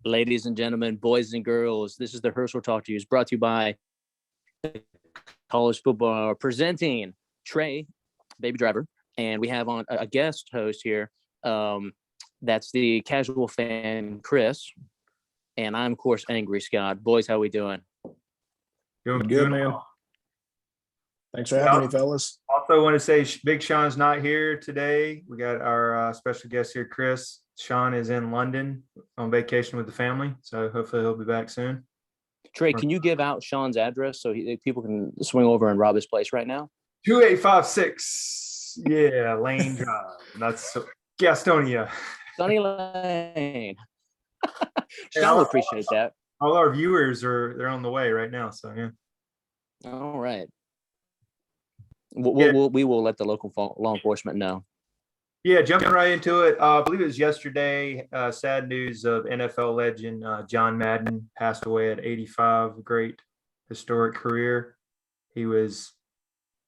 Ladies and gentlemen, boys and girls, this is the Herschel Talk to You. It's brought to you by College Football, presenting Trey, Baby Driver, and we have on a guest host here. That's the casual fan, Kris, and I'm, of course, Angry Scott. Boys, how we doing? Doing good, man. Thanks for having me, fellas. Also want to say Big Sean's not here today. We got our special guest here, Kris. Sean is in London on vacation with the family, so hopefully he'll be back soon. Trey, can you give out Sean's address so people can swing over and rob his place right now? 2856, Lane Drive. That's Gastonia. Sunny Lane. Sean will appreciate that. All our viewers they're on the way right now, so yeah. All right. We will let the local law enforcement know. Yeah, jumping right into it. I believe it was yesterday. Sad news of NFL legend John Madden passed away at 85. Great historic career. He was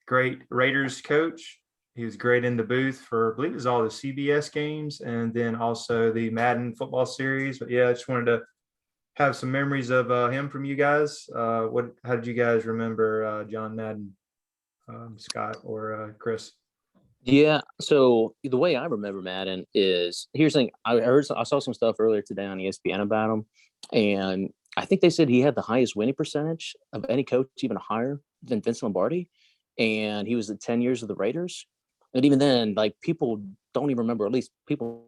great Raiders coach. He was great in the booth for, I believe it was all the CBS games and then also the Madden football series. But yeah, I just wanted to have some memories of him from you guys. How did you guys remember John Madden, Scott or Kris? Yeah, so the way I remember Madden is, here's the thing. I saw some stuff earlier today on ESPN about him, and I think they said he had the highest winning percentage of any coach, even higher than Vince Lombardi, and he was at 10 years of the Raiders. And even then, like, people don't even remember, at least people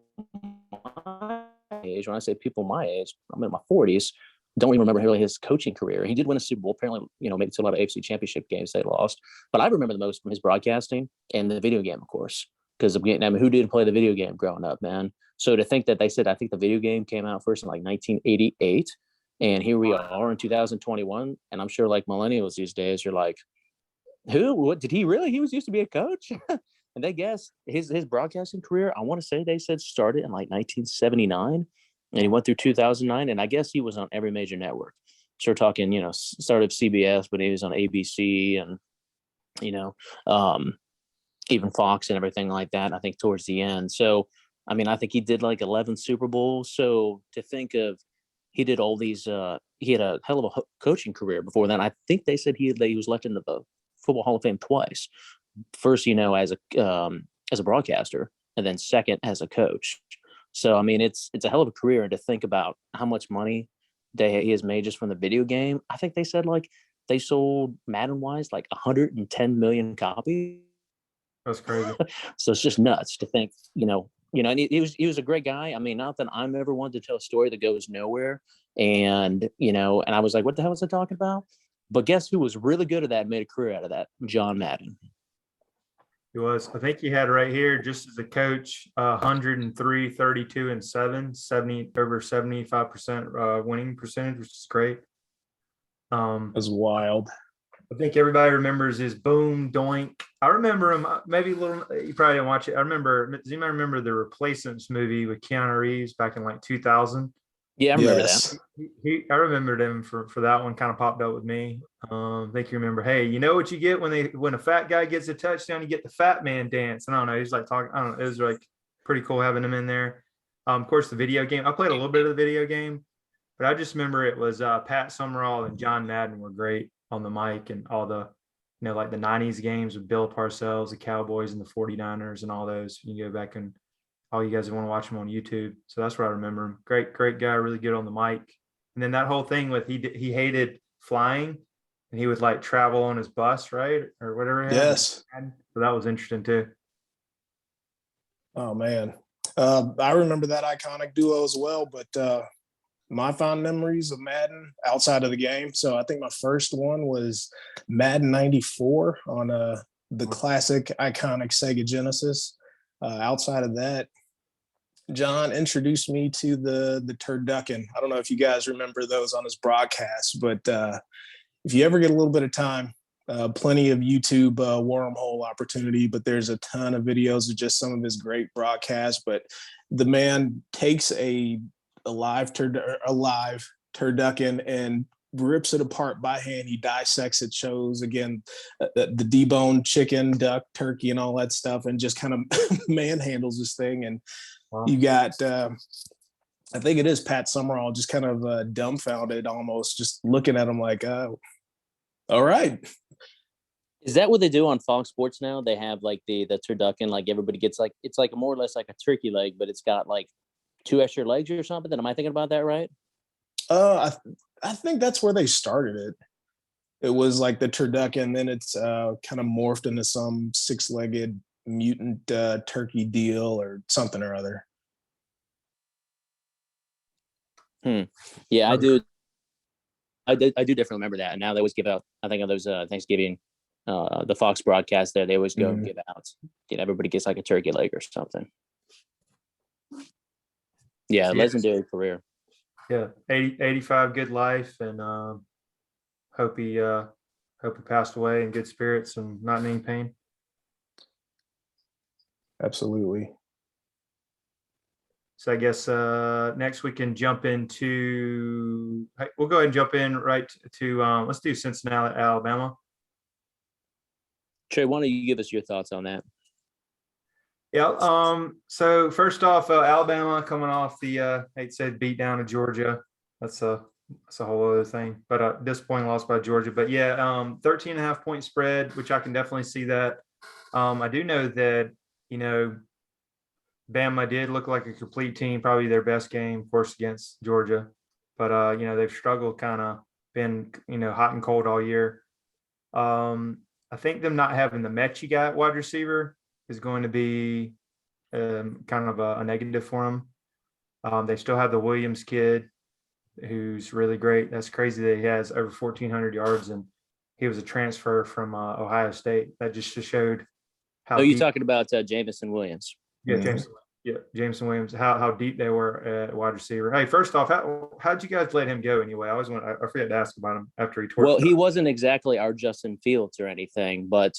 my age, when I say people my age, I'm in my 40s, don't even remember really his coaching career. He did win a Super Bowl, apparently, maybe to a lot of AFC championship games they lost. But I remember the most from his broadcasting and the video game, of course, because who didn't play the video game growing up, man? So to think that they said, I think the video game came out first in like 1988, and here we are in 2021. And I'm sure like millennials these days, you're like, who? What did he really? He was used to be a coach. And they guess his broadcasting career, I want to say they said started in like 1979. And he went through 2009, and I guess he was on every major network. So we're talking, started CBS, but he was on ABC and, even Fox and everything like that, I think, towards the end. So, I mean, I think he did like 11 Super Bowls. So to think of, he did all these, he had a hell of a coaching career before that. I think they said he was elected into the Football Hall of Fame twice. First, as a broadcaster, and then second as a coach. So, I mean, it's a hell of a career. And to think about how much money he has made just from the video game, I think they said like they sold Madden-wise like 110 million copies. That's crazy. So it's just nuts to think, and he was a great guy. I mean, not that I'm ever one to tell a story that goes nowhere. And, and I was like, what the hell was I talking about? But guess who was really good at that and made a career out of that? John Madden. He was. I think he had right here, just as a coach, 103, 32, and 7, over 75% winning percentage, which is great. That's wild. I think everybody remembers his boom doink. I remember him, maybe a little, you probably didn't watch it. Does anybody remember the Replacements movie with Keanu Reeves back in like 2000? Yeah, I remember that. I remembered him for that one, kind of popped up with me. I think you remember, hey, you know what you get when a fat guy gets a touchdown, you get the fat man dance. And I don't know, he's like talking, I don't know, it was like pretty cool having him in there. Of course, the video game, I played a little bit of the video game, but I just remember it was Pat Summerall and John Madden were great on the mic, and all the, like the 90s games with Bill Parcells, the Cowboys and the 49ers and all those. You can go back and all you guys want to watch him on YouTube. So that's what I remember him. Great guy, really good on the mic. And then that whole thing with he hated flying, and he would like travel on his bus, right? Or whatever. Yes. So that was interesting too. Oh man. I remember that iconic duo as well, but my fond memories of Madden outside of the game. So I think my first one was Madden 94 on the classic iconic Sega Genesis. Outside of that, John introduced me to the turducken. I don't know if you guys remember those on his broadcast, but if you ever get a little bit of time, plenty of YouTube wormhole opportunity, but there's a ton of videos of just some of his great broadcasts. But the man takes a live turducken and rips it apart by hand. He dissects it, shows again the deboned chicken, duck, turkey, and all that stuff, and just kind of manhandles this thing. And wow. You got I think it is Pat Summerall, just kind of dumbfounded almost, just looking at him like, all right. Is that what they do on Fox Sports now? They have like the turducken, like everybody gets like, it's like more or less like a turkey leg, but it's got like 2 extra legs or something. Am I thinking about that right? I think that's where they started it. It was like the turducken, then it's kind of morphed into some 6-legged mutant turkey deal or something or other. Yeah, I do. I do definitely remember that. And now they always give out, I think on those Thanksgiving, the Fox broadcast there, they always go give out, everybody gets like a turkey leg or something. Yeah, legendary career. Yeah, 85 good life, and hope he passed away in good spirits and not in any pain. Absolutely. So I guess next we can jump into. We'll go ahead and jump in right to let's do Cincinnati, Alabama. Trey, why don't you give us your thoughts on that? Yeah. So first off, Alabama coming off the I hate to say beat down of Georgia. That's a whole other thing. But disappointing loss by Georgia. But yeah, 13.5 point spread, which I can definitely see that. I do know that Bama did look like a complete team, probably their best game, of course, against Georgia. But they've struggled, kind of been hot and cold all year. I think them not having the Mechie guy at wide receiver is going to be kind of a negative for them. They still have the Williams kid, who's really great. That's crazy that he has over 1,400 yards, and he was a transfer from Ohio State. That just showed how. Oh, you're talking about Jameson Williams. Yeah, Jameson Williams. How deep they were at wide receiver. Hey, first off, how'd you guys let him go anyway? I forget to ask about him after he tore. Well, he wasn't exactly our Justin Fields or anything, but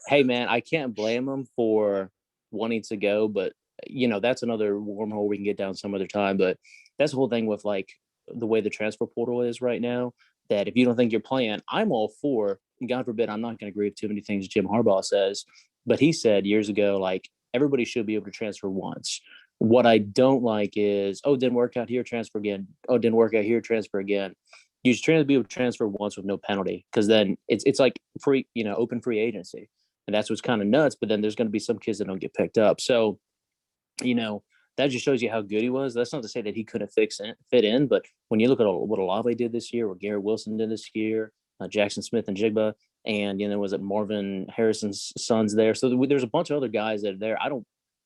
hey, man, I can't blame him for wanting to go, but that's another wormhole we can get down some other time. But that's the whole thing with like the way the transfer portal is right now, that if you don't think you're playing, I'm all for, and God forbid, I'm not going to agree with too many things Jim Harbaugh says, but he said years ago, like, everybody should be able to transfer once. What I don't like is, didn't work out here, transfer again. Oh, didn't work out here, transfer again. You should be able to transfer once with no penalty, because then it's like free, open free agency. And that's what's kind of nuts. But then there's going to be some kids that don't get picked up. So, that just shows you how good he was. That's not to say that he couldn't fit in. But when you look at what Olave did this year, what Garrett Wilson did this year, Jackson Smith and Jigba, and was it Marvin Harrison's sons there? So there's a bunch of other guys that are there.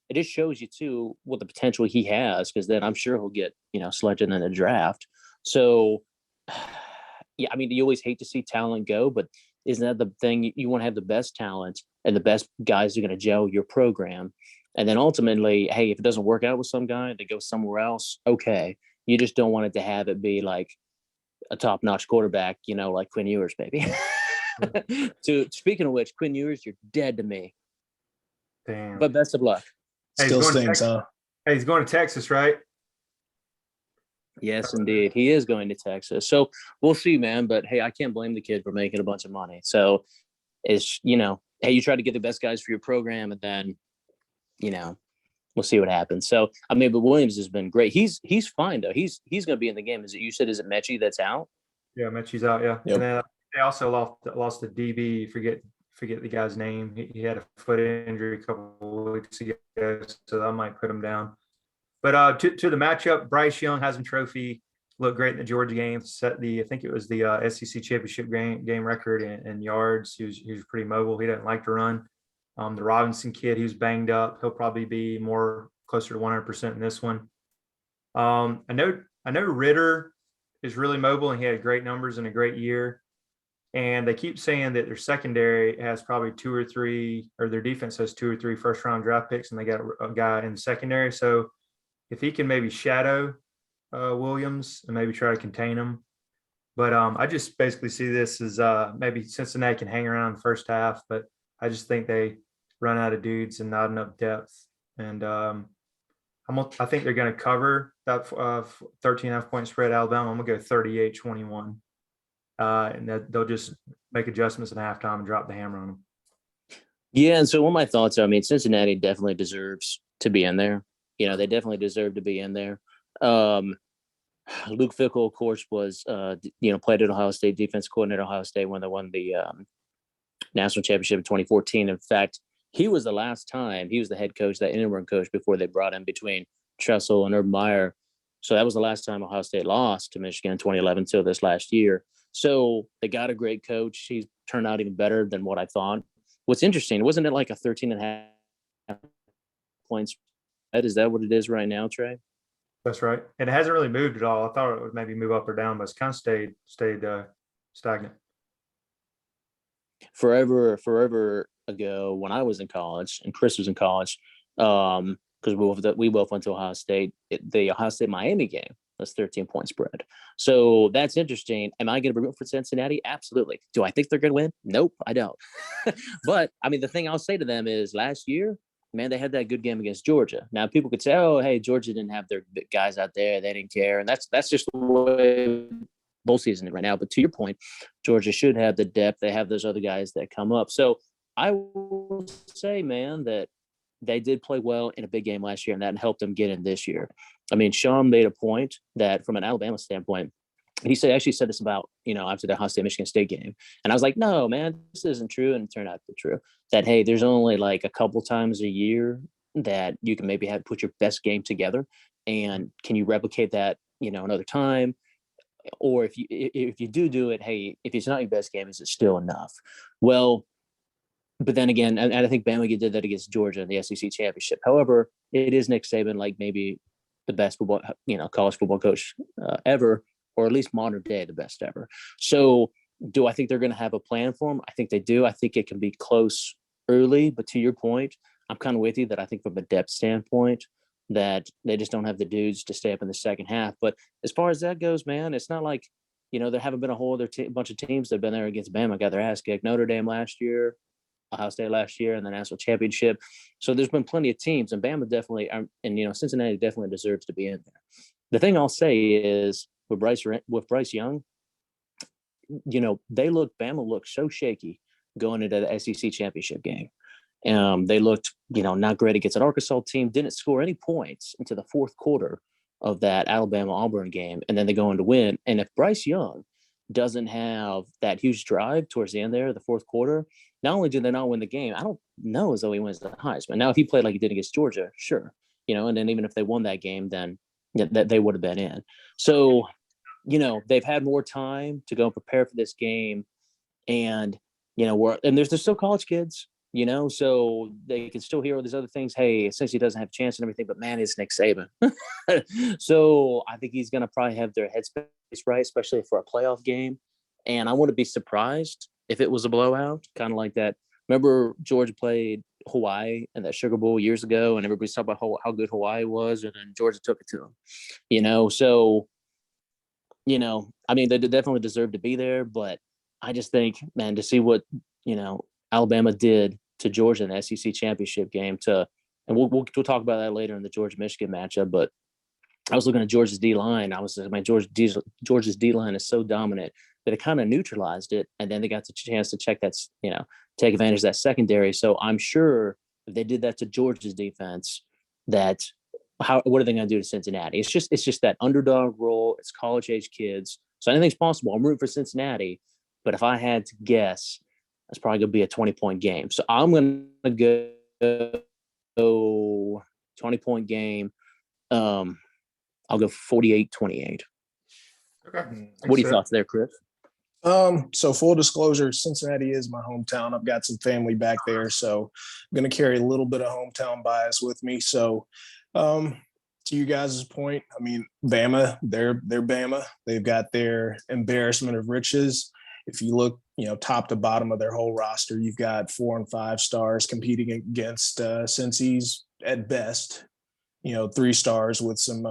It just shows you too what the potential he has, because then I'm sure he'll get selected in the draft. So yeah, I mean, you always hate to see talent go, but isn't that the thing? You want to have the best talent and the best guys who are going to gel your program. And then ultimately, hey, if it doesn't work out with some guy, they go somewhere else. Okay. You just don't want it to have it be like a top-notch quarterback, like Quinn Ewers, baby. So speaking of which, Quinn Ewers, you're dead to me. Damn. But best of luck. Hey, Still stinks, huh? Hey, he's going to Texas, right? Yes, indeed. He is going to Texas. So we'll see, man. But hey, I can't blame the kid for making a bunch of money. So it's, hey, you try to get the best guys for your program, and then, we'll see what happens. So, I mean, but Williams has been great. He's fine, though. He's going to be in the game. Is it Mechie that's out? Yeah, Mechie's out, yeah. Yep. And then they also lost the DB. Forget the guy's name. He had a foot injury a couple of weeks ago, so that might put him down. But to the matchup, Bryce Young, Heisman Trophy, looked great in the Georgia game. Set I think it was the SEC championship game record in yards. He was pretty mobile. He didn't like to run. The Robinson kid, he was banged up. He'll probably be more closer to 100% in this one. I know Ritter is really mobile, and he had great numbers and a great year. And they keep saying that their secondary has probably 2 or 3, or their defense has 2 or 3 first-round draft picks, and they got a guy in the secondary. So if he can maybe shadow Williams and maybe try to contain him. But I just basically see this as maybe Cincinnati can hang around the first half, but I just think they run out of dudes and not enough depth. And I think they're going to cover that 13.5 point spread. Alabama, I'm going to go 38-21. And that they'll just make adjustments at halftime and drop the hammer on them. Yeah, and so what my thoughts are, I mean, Cincinnati definitely deserves to be in there. They definitely deserve to be in there. Luke Fickell, of course, was played at Ohio State, defense coordinator at Ohio State when they won the national championship in 2014. In fact, he was the last time he was the head coach, that interim coach, before they brought in between Tressel and Urban Meyer. So that was the last time Ohio State lost to Michigan in 2011 until this last year. So they got a great coach. He's turned out even better than what I thought. What's interesting, wasn't it like a 13.5 points? Is that what it is right now, Trey? That's right. And it hasn't really moved at all. I thought it would maybe move up or down, but it's kind of stayed stagnant. Forever ago, when I was in college and Kris was in college, because we both went to Ohio State, the Ohio State Miami game was 13-point spread. So that's interesting. Am I going to root for Cincinnati? Absolutely. Do I think they're going to win? Nope, I don't. But I mean, the thing I'll say to them is last year, man, they had that good game against Georgia. Now people could say, oh, hey, Georgia didn't have their guys out there. They didn't care. And that's just the way bowl season right now. But to your point, Georgia should have the depth. They have those other guys that come up. So I will say, man, that they did play well in a big game last year, and that helped them get in this year. I mean, Sean made a point that from an Alabama standpoint, he actually said this about, after the Ohio State Michigan State game. And I was like, no, man, this isn't true. And it turned out to be true that, hey, there's only like a couple times a year that you can maybe put your best game together. And can you replicate that, another time? Or if you do it, hey, if it's not your best game, is it still enough? Well, but then again, and I think Bama did that against Georgia in the SEC championship. However, it is Nick Saban, like maybe the best football, college football coach ever, or at least modern day, the best ever. So do I think they're going to have a plan for him? I think they do. I think it can be close early, but to your point, I'm kind of with you that I think from a depth standpoint that they just don't have the dudes to stay up in the second half. But as far as that goes, man, it's not like, there haven't been a whole other bunch of teams that have been there against Bama, got their ass kicked. Notre Dame last year, Ohio State last year, and the national championship. So there's been plenty of teams, and Bama definitely, and Cincinnati definitely deserves to be in there. The thing I'll say is with Bryce Young, Bama looked so shaky going into the SEC championship game. They looked, not great against an Arkansas team, didn't score any points into the fourth quarter of that Alabama-Auburn game, and then they go on to win. And if Bryce Young doesn't have that huge drive towards the end there, the fourth quarter, not only do they not win the game, I don't know as though he wins the Heisman. Now, if he played like he did against Georgia, sure, and then even if they won that game, then that they would have been in. So, they've had more time to go and prepare for this game, and there's still college kids, so they can still hear all these other things. Hey, since he doesn't have a chance and everything, but man, it's Nick Saban. So I think he's going to probably have their headspace right, especially for a playoff game. And I wouldn't be surprised if it was a blowout, kind of like that. Remember Georgia played Hawaii in that Sugar Bowl years ago, and everybody's talking about how good Hawaii was, and then Georgia took it to them. So, I mean, they definitely deserve to be there, but I just think, man, to see what, Alabama did to Georgia in the SEC championship game and we'll talk about that later in the Georgia-Michigan matchup, but I was looking at Georgia's D-line. Georgia's D-line is so dominant that it kind of neutralized it, and then they got the chance to take advantage of that secondary. So I'm sure if they did that to Georgia's defense, what are they going to do to Cincinnati? It's just that underdog role. It's college-age kids. So anything's possible. I'm rooting for Cincinnati, but if I had to guess, that's probably going to be a 20-point game. So I'm going to go 20-point game. I'll go 48-28. Okay. What are your thoughts there, Kris? So full disclosure, Cincinnati is my hometown. I've got some family back there, so I'm going to carry a little bit of hometown bias with me. So to you guys' point, I mean, Bama, they're Bama. They've got their embarrassment of riches. If you look, top to bottom of their whole roster, you've got 4 and 5 stars competing against Cincy's at best, 3 stars with some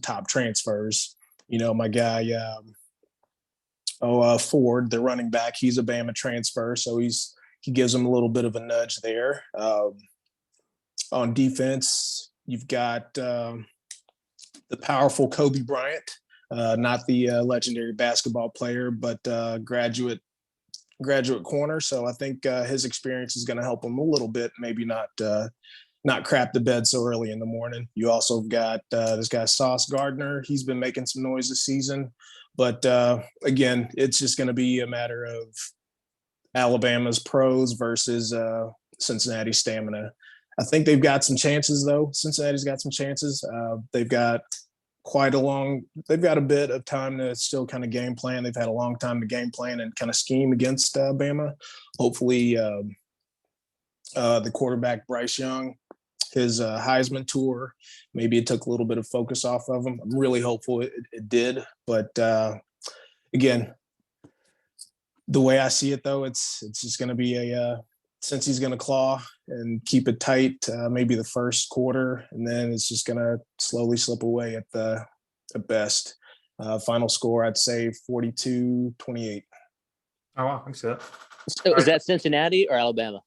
top transfers. My guy, Ford, the running back, he's a Bama transfer, so he gives them a little bit of a nudge there. On defense, you've got the powerful Kobe Bryant. Not the legendary basketball player, but graduate corner. So I think his experience is going to help him a little bit. Maybe not not crap the bed so early in the morning. You also got this guy Sauce Gardner. He's been making some noise this season, but again, it's just going to be a matter of Alabama's pros versus Cincinnati stamina. I think they've got some chances, though. Cincinnati's got some chances. They've got a bit of time to still kind of game plan. They've had a long time to game plan and kind of scheme against Bama. Hopefully, the quarterback, Bryce Young, his Heisman tour, maybe it took a little bit of focus off of him. I'm really hopeful it did. But again, the way I see it, though, it's just going to be since he's going to claw and keep it tight, maybe the first quarter, and then it's just going to slowly slip away at best. Final score, I'd say 42-28. Oh, wow. Thanks for that. So is that Cincinnati or Alabama?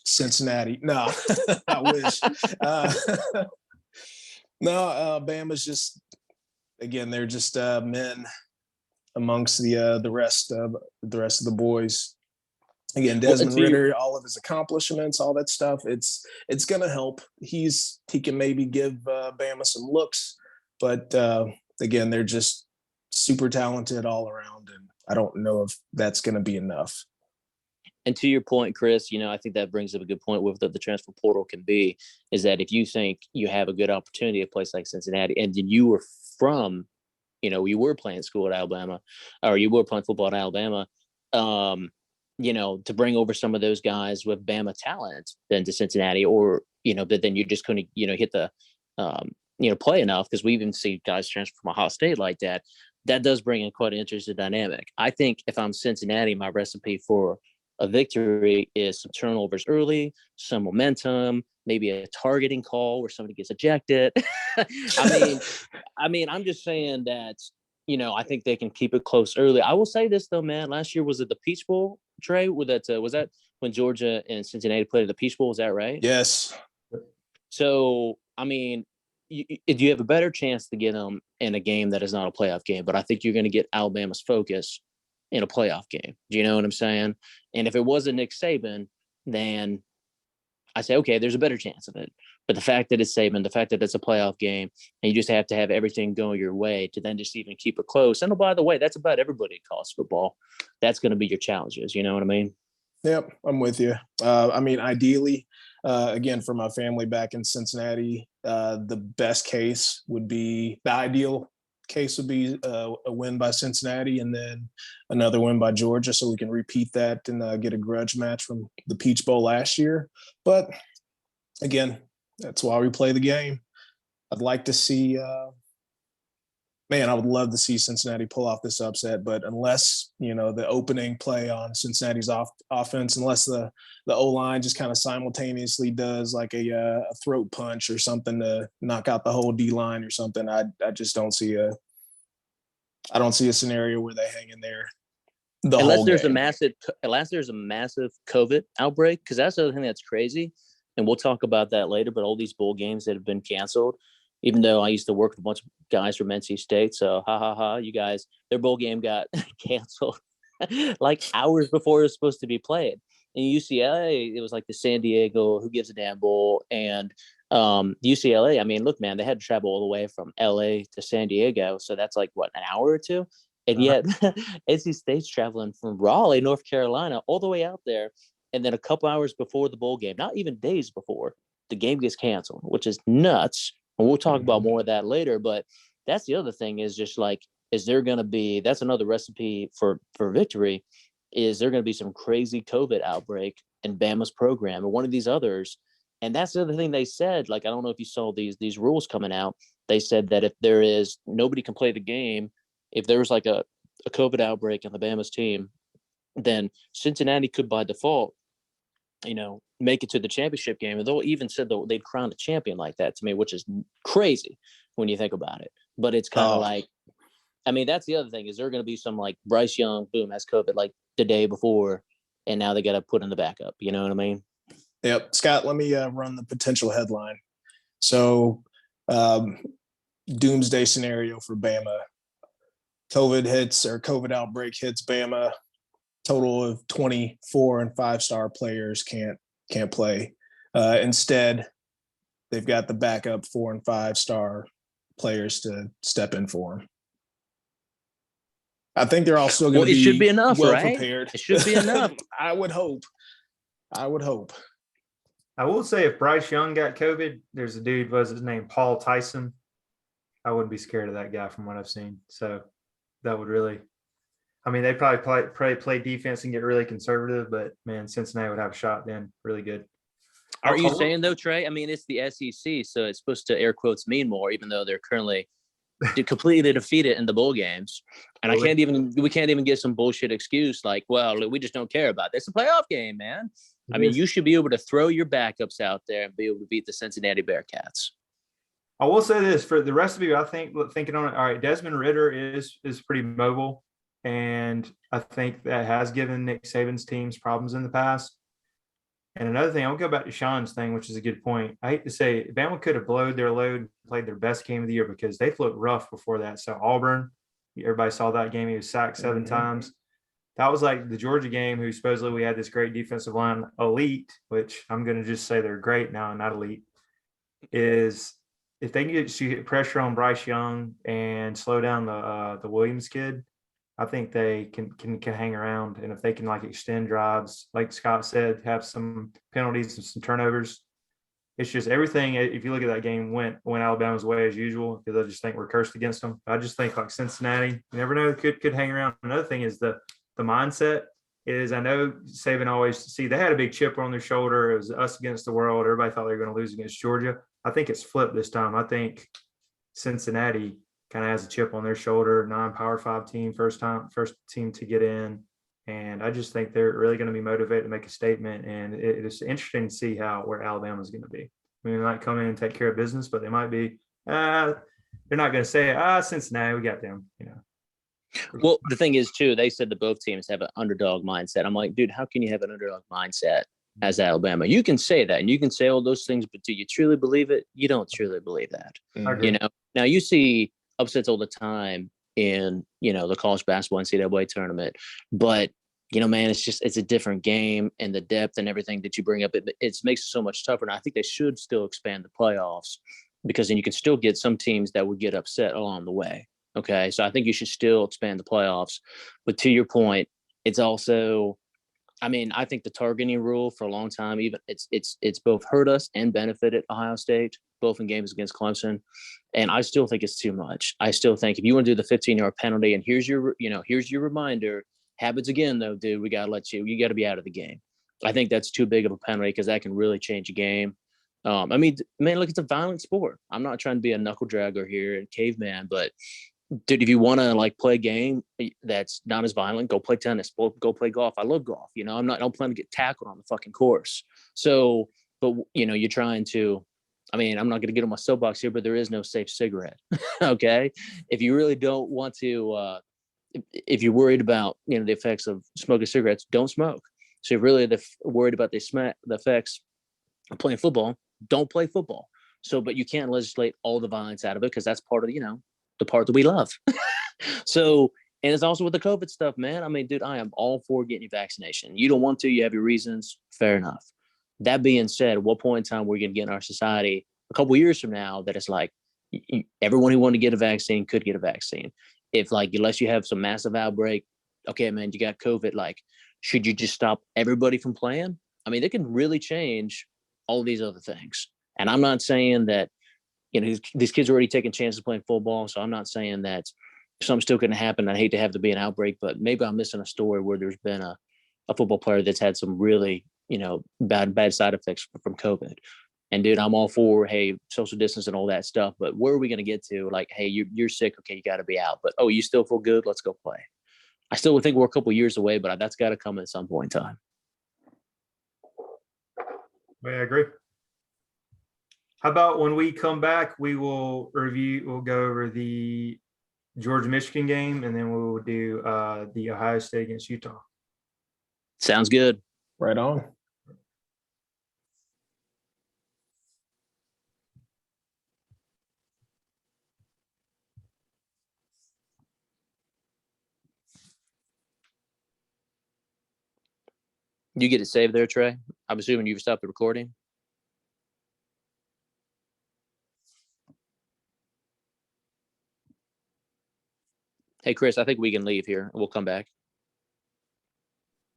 Cincinnati. No, I wish. No, Bama's just, again, they're just men amongst the rest of the boys. Again, Desmond Ridder, all of his accomplishments, all that stuff, it's going to help. He can maybe give Bama some looks, but again, they're just super talented all around, and I don't know if that's going to be enough. And to your point, Kris, I think that brings up a good point with the transfer portal can be, is that if you think you have a good opportunity at a place like Cincinnati, and then you were from, you were playing school at Alabama, or you were playing football at Alabama, to bring over some of those guys with Bama talent then to Cincinnati, or, but then you just couldn't, hit the, play enough, because we even see guys transfer from Ohio State like that. That does bring in quite an interesting dynamic. I think if I'm Cincinnati, my recipe for a victory is some turnovers early, some momentum, maybe a targeting call where somebody gets ejected. I'm just saying that, I think they can keep it close early. I will say this though, man. Last year, was it the Peach Bowl, Trey? Was that when Georgia and Cincinnati played at the Peach Bowl? Was that right? Yes. So, you have a better chance to get them in a game that is not a playoff game, but I think you're going to get Alabama's focus in a playoff game. Do you know what I'm saying? And if it wasn't Nick Saban, then I say, okay, there's a better chance of it. But the fact that it's Saban, the fact that it's a playoff game, and you just have to have everything going your way to then just even keep it close. And by the way, that's about everybody in college football. That's going to be your challenges. You know what I mean? Yep, I'm with you. Ideally, again, for my family back in Cincinnati, the ideal case would be a win by Cincinnati and then another win by Georgia, so we can repeat that and get a grudge match from the Peach Bowl last year. But again, that's why we play the game. I'd like to see I would love to see Cincinnati pull off this upset, but unless, the opening play on Cincinnati's offense, unless the O-line just kind of simultaneously does like a throat punch or something to knock out the whole D-line or something, I just don't see a scenario where they hang in there unless there's a massive COVID outbreak, because that's the other thing that's crazy, and we'll talk about that later. But all these bowl games that have been canceled, even though I used to work with a bunch of guys from NC State, so you guys, their bowl game got canceled like hours before it was supposed to be played. In UCLA, it was like the San Diego Who Gives a Damn Bowl, and UCLA, look, man, they had to travel all the way from LA to San Diego, so that's like what, an hour or two, and yet NC State's traveling from Raleigh, North Carolina, all the way out there, and then a couple hours before the bowl game, not even days before, the game gets canceled, which is nuts. And we'll talk about more of that later, but that's the other thing, is just like, is there going to be, that's another recipe for victory, is there going to be some crazy COVID outbreak in Bama's program or one of these others? And that's the other thing they said, like, I don't know if you saw these rules coming out. They said that if there is, nobody can play the game, if there's like a COVID outbreak on the Bama's team, then Cincinnati could by default, make it to the championship game. And they'll even said they'd crown a champion like that to me, which is crazy when you think about it. But it's kind of like, that's the other thing, is there going to be some like Bryce Young, boom, has COVID like the day before, and now they got to put in the backup. You know what I mean? Yep. Scott, let me run the potential headline. So, doomsday scenario for Bama. COVID outbreak hits Bama. Total of 24 and 5-star players can't play. Instead, they've got the backup 4 and 5 star players to step in for them. I think they're all still going to it should be enough, well right? prepared. It should be enough. I would hope. I will say if Bryce Young got COVID, there's a dude, what's his name, Paul Tyson. I wouldn't be scared of that guy from what I've seen. So that would really, I mean, they probably play defense and get really conservative, but man, Cincinnati would have a shot then. Really good. Are you saying though, Trey? I mean, it's the SEC, so it's supposed to air quotes mean more, even though they're currently completely defeated in the bowl games. And we can't even get some bullshit excuse like, well, we just don't care about this. It's a playoff game, man. I mean, you should be able to throw your backups out there and be able to beat the Cincinnati Bearcats. I will say this for the rest of you. I think thinking on it. All right, Desmond Ridder is pretty mobile, and I think that has given Nick Saban's teams problems in the past. And another thing, I'll go back to Sean's thing, which is a good point. I hate to say it, Bama could have blowed their load, played their best game of the year because they've looked rough before that. So Auburn, everybody saw that game. He was sacked 7 times. That was like the Georgia game, who supposedly we had this great defensive line, elite, which I'm going to just say they're great now, not elite, is if they can get pressure on Bryce Young and slow down the Williams kid, I think they can hang around. And if they can like extend drives, like Scott said, have some penalties and some turnovers, it's just everything. If you look at that game, went Alabama's way as usual, because I just think we're cursed against them. I just think like Cincinnati, you never know, could hang around. Another thing is the mindset is, I know Saban always they had a big chip on their shoulder. It was us against the world. Everybody thought they were going to lose against Georgia. I think it's flipped this time. I think Cincinnati kind of has a chip on their shoulder, non-Power 5 team, first team to get in. And I just think they're really going to be motivated to make a statement. And it is interesting to see where Alabama is going to be. I mean, they might come in and take care of business, but they might be, they're not going to say, Cincinnati, we got them, you know. Well, the thing is, too, they said that both teams have an underdog mindset. I'm like, dude, how can you have an underdog mindset as Alabama? You can say that, and you can say all those things, but do you truly believe it? You don't truly believe that. You know, now you see upsets all the time in, you know, the college basketball NCAA tournament, but you know, man, it's a different game, and the depth and everything that you bring up, it makes it so much tougher. And I think they should still expand the playoffs, because then you can still get some teams that would get upset along the way. Okay, so I think you should still expand the playoffs. But to your point, it's also, I mean, I think the targeting rule for a long time, even it's both hurt us and benefited Ohio State, both in games against Clemson. And I still think it's too much. I still think if you want to do the 15-yard penalty, and here's your reminder, happens again though, dude, you got to be out of the game. I think that's too big of a penalty, because that can really change a game. I mean, man, look, it's a violent sport. I'm not trying to be a knuckle dragger here and caveman, but dude, if you want to like play a game that's not as violent, go play tennis, go play golf. I love golf. You know, I don't plan to get tackled on the fucking course. So, but you know, you're trying to, I mean, I'm not going to get on my soapbox here, but there is no safe cigarette. Okay. If you really don't want to, if you're worried about, you know, the effects of smoking cigarettes, don't smoke. So if you're really worried about the effects of playing football, don't play football. So, but you can't legislate all the violence out of it, because that's part of, you know, the part that we love. So, and it's also with the COVID stuff, man. I mean, dude, I am all for getting your vaccination. You don't want to, you have your reasons. Fair enough. That being said, at what point in time we're going to get in our society a couple of years from now that it's like everyone who wanted to get a vaccine could get a vaccine. If like, unless you have some massive outbreak, okay, man, you got COVID, like, should you just stop everybody from playing? I mean, they can really change all of these other things. And I'm not saying that, you know, these kids are already taking chances playing football. So I'm not saying that something's still going to happen. I hate to have to be an outbreak, but maybe I'm missing a story where there's been a football player that's had some really, you know, bad side effects from COVID. And dude, I'm all for, hey, social distance and all that stuff. But where are we going to get to? Like, hey, you're sick. Okay, you got to be out. But, oh, you still feel good? Let's go play. I still would think we're a couple of years away, but that's got to come at some point in time. Yeah, I agree. How about when we come back, we'll go over the Georgia-Michigan game, and then we'll do the Ohio State against Utah. Sounds good. Right on. You get it saved there, Trey? I'm assuming you've stopped the recording. Hey, Kris, I think we can leave here. We'll come back.